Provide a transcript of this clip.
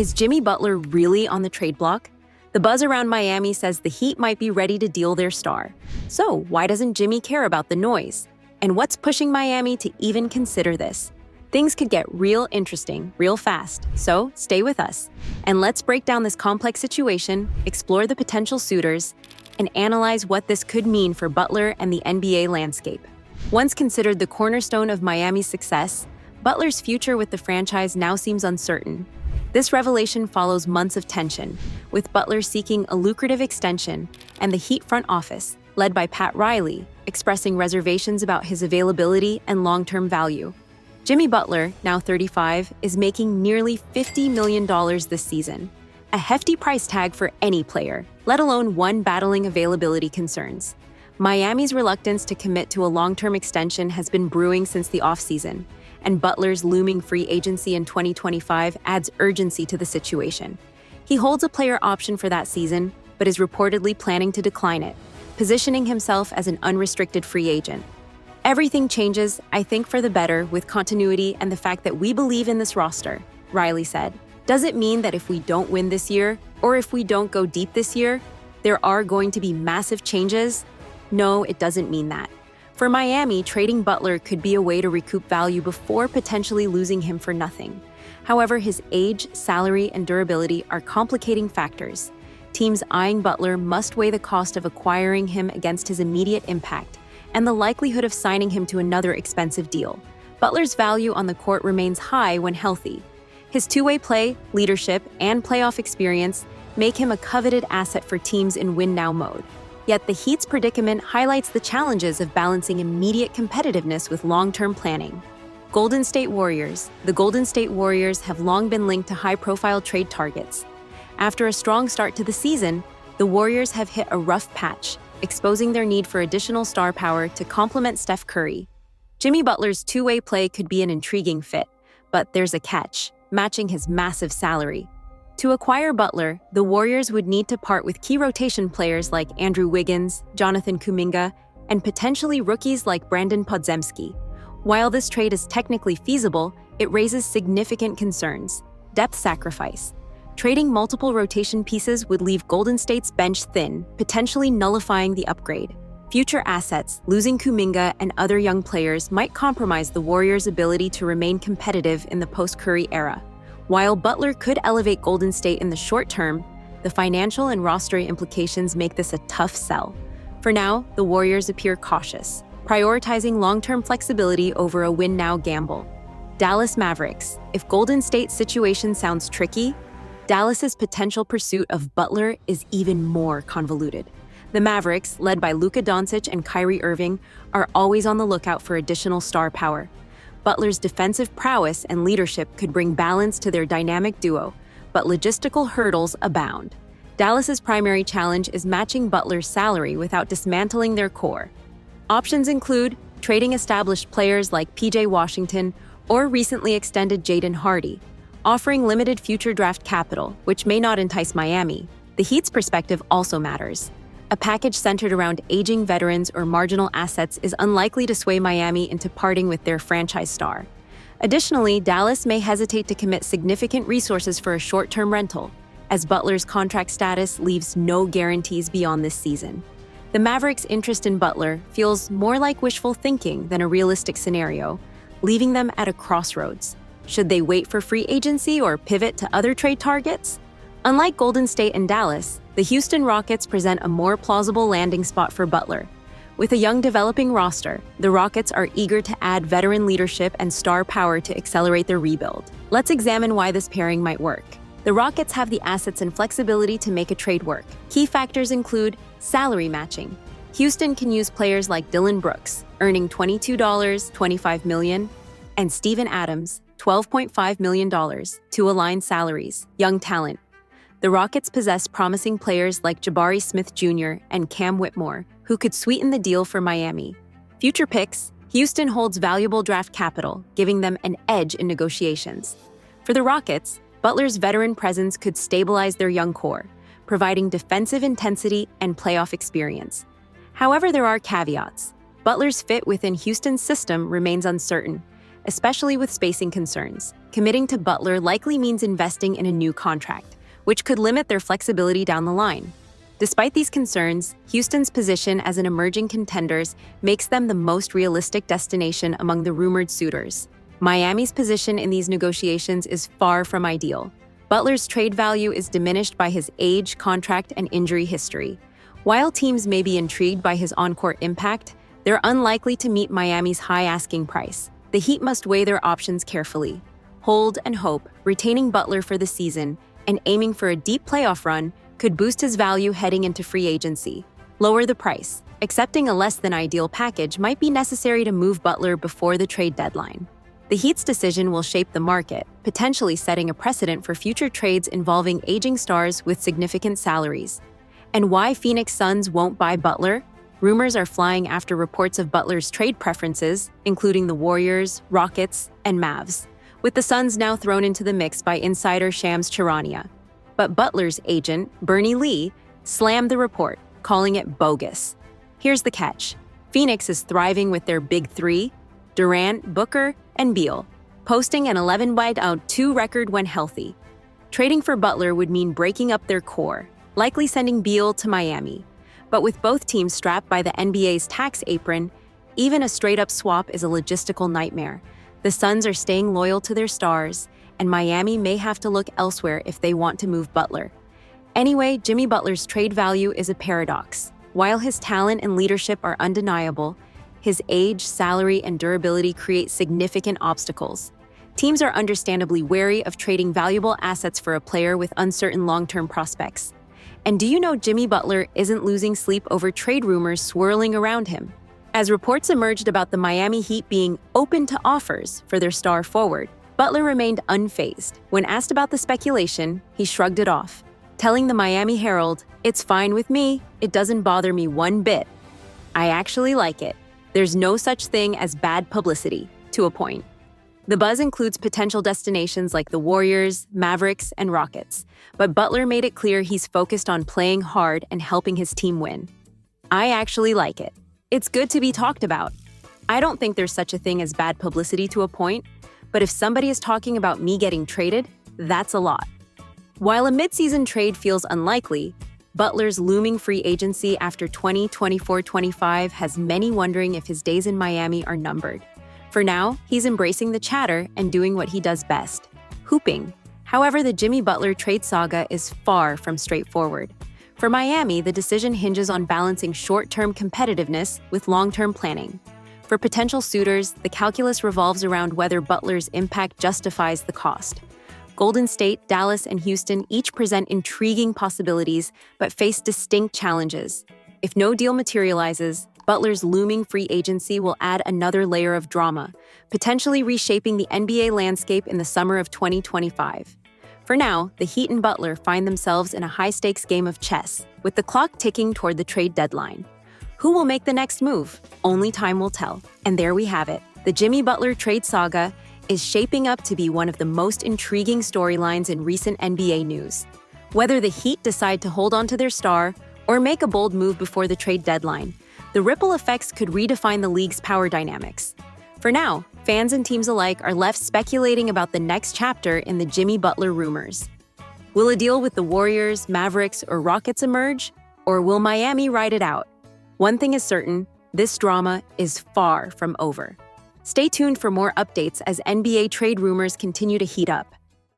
Is Jimmy Butler really on the trade block? The buzz around Miami says the Heat might be ready to deal their star. So, why doesn't Jimmy care about the noise? And what's pushing Miami to even consider this? Things could get real interesting, real fast, so stay with us. And let's break down this complex situation, explore the potential suitors, and analyze what this could mean for Butler and the NBA landscape. Once considered the cornerstone of Miami's success, Butler's future with the franchise now seems uncertain. This revelation follows months of tension, with Butler seeking a lucrative extension and the Heat front office, led by Pat Riley, expressing reservations about his availability and long-term value. Jimmy Butler, now 35, is making nearly $50 million this season, a hefty price tag for any player, let alone one battling availability concerns. Miami's reluctance to commit to a long-term extension has been brewing since the offseason, and Butler's looming free agency in 2025 adds urgency to the situation. He holds a player option for that season, but is reportedly planning to decline it, positioning himself as an unrestricted free agent. Everything changes, I think, for the better with continuity and the fact that we believe in this roster, Riley said. Does it mean that if we don't win this year, or if we don't go deep this year, there are going to be massive changes? No, it doesn't mean that. For Miami, trading Butler could be a way to recoup value before potentially losing him for nothing. However, his age, salary, and durability are complicating factors. Teams eyeing Butler must weigh the cost of acquiring him against his immediate impact and the likelihood of signing him to another expensive deal. Butler's value on the court remains high when healthy. His two-way play, leadership, and playoff experience make him a coveted asset for teams in win-now mode. Yet the Heat's predicament highlights the challenges of balancing immediate competitiveness with long-term planning. Golden State Warriors. The Golden State Warriors have long been linked to high-profile trade targets. After a strong start to the season, the Warriors have hit a rough patch, exposing their need for additional star power to complement Steph Curry. Jimmy Butler's two-way play could be an intriguing fit, but there's a catch, matching his massive salary. To acquire Butler, the Warriors would need to part with key rotation players like Andrew Wiggins, Jonathan Kuminga, and potentially rookies like Brandon Podziemski. While this trade is technically feasible, it raises significant concerns. Depth sacrifice. Trading multiple rotation pieces would leave Golden State's bench thin, potentially nullifying the upgrade. Future assets, losing Kuminga and other young players, might compromise the Warriors' ability to remain competitive in the post-Curry era. While Butler could elevate Golden State in the short term, the financial and roster implications make this a tough sell. For now, the Warriors appear cautious, prioritizing long-term flexibility over a win-now gamble. Dallas Mavericks. If Golden State's situation sounds tricky, Dallas's potential pursuit of Butler is even more convoluted. The Mavericks, led by Luka Doncic and Kyrie Irving, are always on the lookout for additional star power. Butler's defensive prowess and leadership could bring balance to their dynamic duo, but logistical hurdles abound. Dallas's primary challenge is matching Butler's salary without dismantling their core. Options include trading established players like PJ Washington or recently extended Jaden Hardy, offering limited future draft capital, which may not entice Miami. The Heat's perspective also matters. A package centered around aging veterans or marginal assets is unlikely to sway Miami into parting with their franchise star. Additionally, Dallas may hesitate to commit significant resources for a short-term rental, as Butler's contract status leaves no guarantees beyond this season. The Mavericks' interest in Butler feels more like wishful thinking than a realistic scenario, leaving them at a crossroads. Should they wait for free agency or pivot to other trade targets? Unlike Golden State and Dallas, the Houston Rockets present a more plausible landing spot for Butler. With a young developing roster, the Rockets are eager to add veteran leadership and star power to accelerate their rebuild. Let's examine why this pairing might work. The Rockets have the assets and flexibility to make a trade work. Key factors include salary matching. Houston can use players like Dillon Brooks, earning $22.25 million, and Steven Adams, $12.5 million, to align salaries. Young talent. The Rockets possess promising players like Jabari Smith Jr. and Cam Whitmore, who could sweeten the deal for Miami. Future picks. Houston holds valuable draft capital, giving them an edge in negotiations. For the Rockets, Butler's veteran presence could stabilize their young core, providing defensive intensity and playoff experience. However, there are caveats. Butler's fit within Houston's system remains uncertain, especially with spacing concerns. Committing to Butler likely means investing in a new contract, which could limit their flexibility down the line. Despite these concerns, Houston's position as an emerging contenders makes them the most realistic destination among the rumored suitors. Miami's position in these negotiations is far from ideal. Butler's trade value is diminished by his age, contract, and injury history. While teams may be intrigued by his on-court impact, they're unlikely to meet Miami's high asking price. The Heat must weigh their options carefully. Hold and hope, retaining Butler for the season, and aiming for a deep playoff run could boost his value heading into free agency. Lower the price. Accepting a less-than-ideal package might be necessary to move Butler before the trade deadline. The Heat's decision will shape the market, potentially setting a precedent for future trades involving aging stars with significant salaries. And why Phoenix Suns won't buy Butler? Rumors are flying after reports of Butler's trade preferences, including the Warriors, Rockets, and Mavs, with the Suns now thrown into the mix by insider Shams Charania. But Butler's agent, Bernie Lee, slammed the report, calling it bogus. Here's the catch. Phoenix is thriving with their big three, Durant, Booker, and Beal, posting an 11-2 record when healthy. Trading for Butler would mean breaking up their core, likely sending Beal to Miami. But with both teams strapped by the NBA's tax apron, even a straight-up swap is a logistical nightmare. The Suns are staying loyal to their stars, and Miami may have to look elsewhere if they want to move Butler. Anyway, Jimmy Butler's trade value is a paradox. While his talent and leadership are undeniable, his age, salary, and durability create significant obstacles. Teams are understandably wary of trading valuable assets for a player with uncertain long-term prospects. And do you know Jimmy Butler isn't losing sleep over trade rumors swirling around him? As reports emerged about the Miami Heat being open to offers for their star forward, Butler remained unfazed. When asked about the speculation, he shrugged it off, telling the Miami Herald, "It's fine with me. It doesn't bother me one bit. I actually like it. There's no such thing as bad publicity," to a point. The buzz includes potential destinations like the Warriors, Mavericks, and Rockets, but Butler made it clear he's focused on playing hard and helping his team win. "I actually like it. It's good to be talked about. I don't think there's such a thing as bad publicity to a point, but if somebody is talking about me getting traded, that's a lot." While a midseason trade feels unlikely, Butler's looming free agency after 2024-25 has many wondering if his days in Miami are numbered. For now, he's embracing the chatter and doing what he does best, hooping. However, the Jimmy Butler trade saga is far from straightforward. For Miami, the decision hinges on balancing short-term competitiveness with long-term planning. For potential suitors, the calculus revolves around whether Butler's impact justifies the cost. Golden State, Dallas, and Houston each present intriguing possibilities but face distinct challenges. If no deal materializes, Butler's looming free agency will add another layer of drama, potentially reshaping the NBA landscape in the summer of 2025. For now, the Heat and Butler find themselves in a high-stakes game of chess, with the clock ticking toward the trade deadline. Who will make the next move? Only time will tell. And there we have it. The Jimmy Butler trade saga is shaping up to be one of the most intriguing storylines in recent NBA news. Whether the Heat decide to hold on to their star or make a bold move before the trade deadline, the ripple effects could redefine the league's power dynamics. For now, fans and teams alike are left speculating about the next chapter in the Jimmy Butler rumors. Will a deal with the Warriors, Mavericks, or Rockets emerge? Or will Miami ride it out? One thing is certain, this drama is far from over. Stay tuned for more updates as NBA trade rumors continue to heat up.